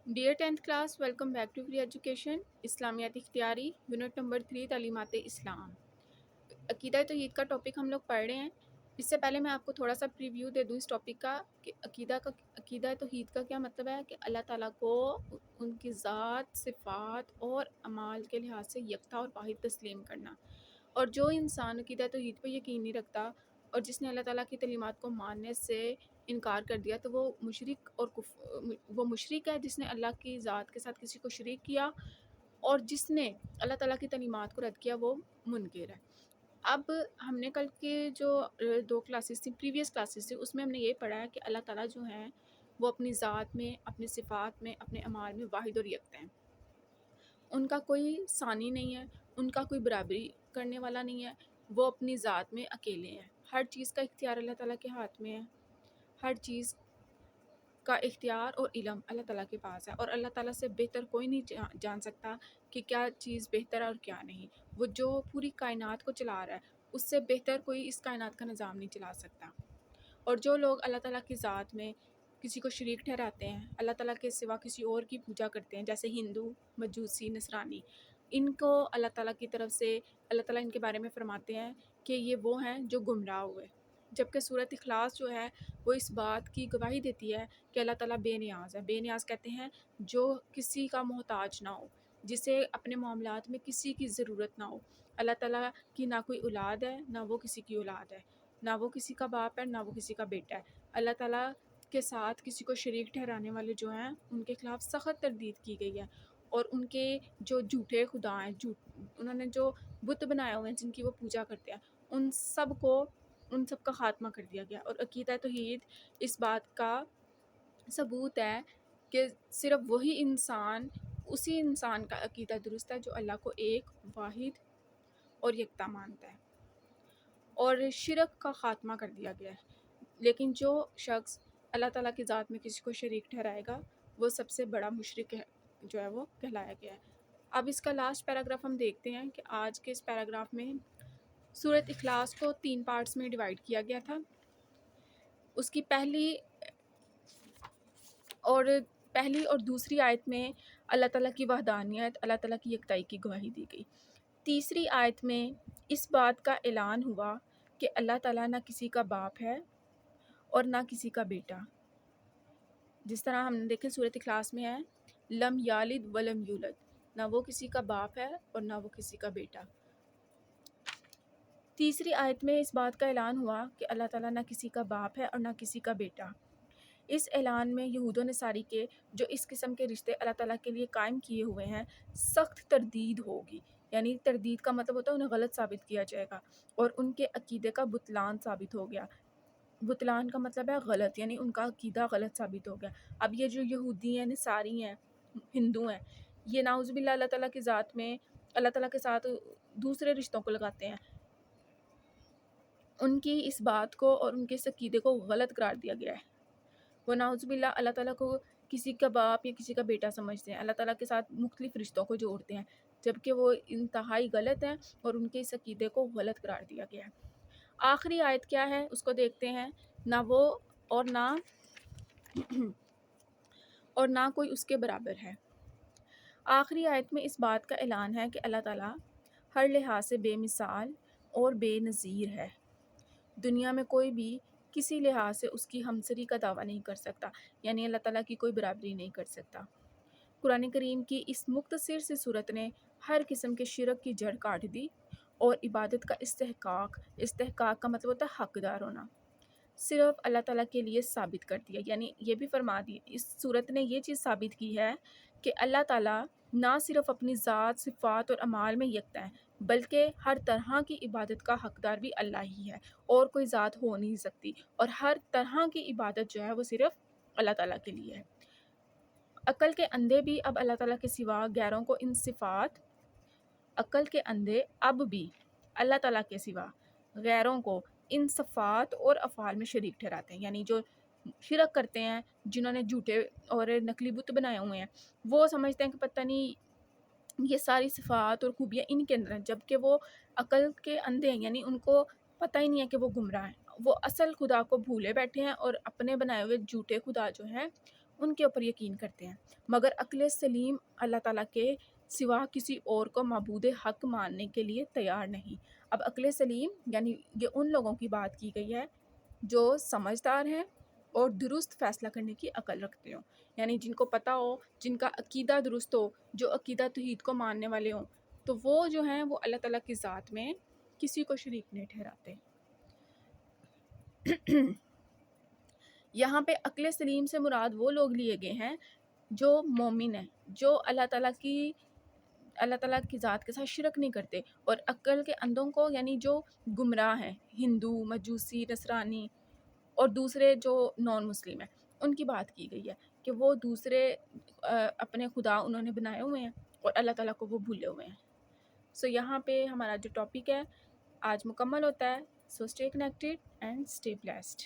Dear tenth class, welcome back to free education اسلامیات اختیاری unit number 3 تعلیمات اسلام۔ عقیدہ توحید کا ٹاپک ہم لوگ پڑھ رہے ہیں۔ اس سے پہلے میں آپ کو تھوڑا سا پریویو دے دوں اس ٹاپک کا کہ عقیدہ توحید کا کیا مطلب ہے کہ اللہ تعالیٰ کو ان کی ذات، صفات اور اعمال کے لحاظ سے یکتا اور واحد تسلیم کرنا۔ اور جو انسان عقیدہ توحید پہ یقین نہیں رکھتا اور جس نے اللہ تعالیٰ کی تعلیمات کو ماننے سے انکار کر دیا تو وہ مشرک ہے جس نے اللہ کی ذات کے ساتھ کسی کو شریک کیا، اور جس نے اللہ تعالیٰ کی تعلیمات کو رد کیا وہ منکر ہے۔ اب ہم نے کل کے جو 2 کلاسز تھیں، پریویس کلاسز تھیں، اس میں ہم نے یہ پڑھا ہے کہ اللہ تعالیٰ جو ہیں وہ اپنی ذات میں، اپنی صفات میں، اپنے اعمال میں واحد اور یکتا ہیں۔ ان کا کوئی ثانی نہیں ہے، ان کا کوئی برابری کرنے والا نہیں ہے، وہ اپنی ذات میں اکیلے ہیں۔ ہر چیز کا اختیار اللہ تعالیٰ کے ہاتھ میں ہے، ہر چیز کا اختیار اور علم اللہ تعالیٰ کے پاس ہے، اور اللہ تعالیٰ سے بہتر کوئی نہیں جان سکتا کہ کیا چیز بہتر ہے اور کیا نہیں۔ وہ جو پوری کائنات کو چلا رہا ہے اس سے بہتر کوئی اس کائنات کا نظام نہیں چلا سکتا۔ اور جو لوگ اللہ تعالیٰ کی ذات میں کسی کو شریک ٹھہراتے ہیں، اللہ تعالیٰ کے سوا کسی اور کی پوجا کرتے ہیں، جیسے ہندو، مجوسی، نصرانی، ان کو اللہ تعالیٰ کی طرف سے اللہ تعالیٰ ان کے بارے میں فرماتے ہیں کہ یہ وہ ہیں جو گمراہ ہوئے، جبکہ سورۃ اخلاص جو ہے وہ اس بات کی گواہی دیتی ہے کہ اللہ تعالیٰ بے نیاز ہے۔ بے نیاز کہتے ہیں جو کسی کا محتاج نہ ہو، جسے اپنے معاملات میں کسی کی ضرورت نہ ہو۔ اللہ تعالیٰ کی نہ کوئی اولاد ہے، نہ وہ کسی کی اولاد ہے، نہ وہ کسی کا باپ ہے، نہ وہ کسی کا بیٹا ہے۔ اللہ تعالیٰ کے ساتھ کسی کو شریک ٹھہرانے والے جو ہیں ان کے خلاف سخت تردید کی گئی ہے، اور ان کے جو جھوٹے خدا ہیں، انہوں نے جو بت بنائے ہوئے ہیں جن کی وہ پوجا کرتے ہیں، ان سب کا خاتمہ کر دیا گیا۔ اور عقیدہ توحید اس بات کا ثبوت ہے کہ صرف وہی انسان، اسی انسان کا عقیدہ درست ہے جو اللہ کو ایک، واحد اور یکتا مانتا ہے، اور شرک کا خاتمہ کر دیا گیا ہے۔ لیکن جو شخص اللہ تعالیٰ کی ذات میں کسی کو شریک ٹھہرائے گا وہ سب سے بڑا مشرک ہے، جو ہے وہ کہلایا گیا ہے۔ اب اس کا لاسٹ پیراگراف ہم دیکھتے ہیں کہ آج کے اس پیراگراف میں سورۃ اخلاص کو 3 پارٹس میں ڈیوائیڈ کیا گیا تھا۔ اس کی پہلی اور دوسری آیت میں اللہ تعالیٰ کی وحدانیت، اللہ تعالیٰ کی یکتائی کی گواہی دی گئی۔ تیسری آیت میں اس بات کا اعلان ہوا کہ اللہ تعالیٰ نہ کسی کا باپ ہے اور نہ کسی کا بیٹا، جس طرح ہم نے دیکھے سورۃ اخلاص میں ہے لم یالد ولم یولد، نہ وہ کسی کا باپ ہے اور نہ وہ کسی کا بیٹا۔ تیسری آیت میں اس بات کا اعلان ہوا کہ اللہ تعالیٰ نہ کسی کا باپ ہے اور نہ کسی کا بیٹا۔ اس اعلان میں یہود و نصاری کے جو اس قسم کے رشتے اللہ تعالیٰ کے لیے قائم کیے ہوئے ہیں سخت تردید ہوگی، یعنی تردید کا مطلب ہوتا ہے انہیں غلط ثابت کیا جائے گا، اور ان کے عقیدے کا بطلان ثابت ہو گیا۔ بطلان کا مطلب ہے غلط، یعنی ان کا عقیدہ غلط ثابت ہو گیا۔ اب یہ جو یہودی ہیں، نصاری ہیں، ہندو ہیں، یہ نعوذ باللہ اللہ تعالیٰ کی ذات میں اللہ تعالیٰ کے ساتھ دوسرے رشتوں کو لگاتے ہیں، ان کی اس بات کو اور ان کے اس عقیدے کو غلط قرار دیا گیا ہے۔ وہ نعوذ باللہ اللہ تعالیٰ کو کسی کا باپ یا کسی کا بیٹا سمجھتے ہیں، اللہ تعالیٰ کے ساتھ مختلف رشتوں کو جوڑتے ہیں، جبکہ وہ انتہائی غلط ہیں اور ان کے اس عقیدے کو غلط قرار دیا گیا ہے۔ آخری آیت کیا ہے اس کو دیکھتے ہیں۔ نہ وہ اور نہ کوئی اس کے برابر ہے۔ آخری آیت میں اس بات کا اعلان ہے کہ اللہ تعالیٰ ہر لحاظ سے بے مثال اور بے نظیر ہے۔ دنیا میں کوئی بھی کسی لحاظ سے اس کی ہمسری کا دعویٰ نہیں کر سکتا، یعنی اللہ تعالیٰ کی کوئی برابری نہیں کر سکتا۔ قرآن کریم کی اس مختصر سی صورت نے ہر قسم کے شرک کی جڑ کاٹ دی اور عبادت کا استحقاق کا مطلب ہوتا ہے حقدار ہونا، صرف اللہ تعالیٰ کے لیے ثابت کر دیا۔ یعنی یہ بھی فرما دی، اس صورت نے یہ چیز ثابت کی ہے کہ اللہ تعالیٰ نہ صرف اپنی ذات، صفات اور اعمال میں یکتا ہے، بلکہ ہر طرح کی عبادت کا حقدار بھی اللہ ہی ہے، اور کوئی ذات ہو نہیں سکتی، اور ہر طرح کی عبادت جو ہے وہ صرف اللہ تعالیٰ کے لیے ہے۔ عقل کے اندھے بھی اب اللہ تعالیٰ کے سوا غیروں کو ان صفات عقل کے اندھے اب بھی اللہ تعالیٰ کے سوا غیروں کو ان صفات اور افعال میں شریک ٹھہراتے ہیں، یعنی جو شرک کرتے ہیں، جنہوں نے جھوٹے اور نقلی بت بنائے ہوئے ہیں، وہ سمجھتے ہیں کہ پتہ نہیں یہ ساری صفات اور خوبیاں ان کے اندر ہیں، جبکہ وہ عقل کے اندھے ہیں، یعنی ان کو پتہ ہی نہیں ہے کہ وہ گمراہ ہیں۔ وہ اصل خدا کو بھولے بیٹھے ہیں اور اپنے بنائے ہوئے جھوٹے خدا جو ہیں ان کے اوپر یقین کرتے ہیں، مگر عقل سلیم اللہ تعالیٰ کے سوا کسی اور کو معبود حق ماننے کے لیے تیار نہیں۔ اب عقل سلیم یعنی یہ ان لوگوں کی بات کی گئی ہے جو سمجھدار ہیں اور درست فیصلہ کرنے کی عقل رکھتے ہوں، یعنی جن کو پتہ ہو، جن کا عقیدہ درست ہو، جو عقیدہ توحید کو ماننے والے ہوں، تو وہ جو ہیں وہ اللہ تعالیٰ کی ذات میں کسی کو شریک نہیں ٹھہراتے۔ یہاں پہ عقل سلیم سے مراد وہ لوگ لیے گئے ہیں جو مومن ہیں، جو اللہ تعالیٰ کی ذات کے ساتھ شرک نہیں کرتے، اور عقل کے اندھوں کو یعنی جو گمراہ ہیں، ہندو، مجوسی، نصرانی اور دوسرے جو نان مسلم ہیں، ان کی بات کی گئی ہے کہ وہ دوسرے اپنے خدا انہوں نے بنائے ہوئے ہیں اور اللہ تعالیٰ کو وہ بھولے ہوئے ہیں۔ سو یہاں پہ ہمارا جو ٹاپک ہے آج مکمل ہوتا ہے۔ So stay connected and stay blessed.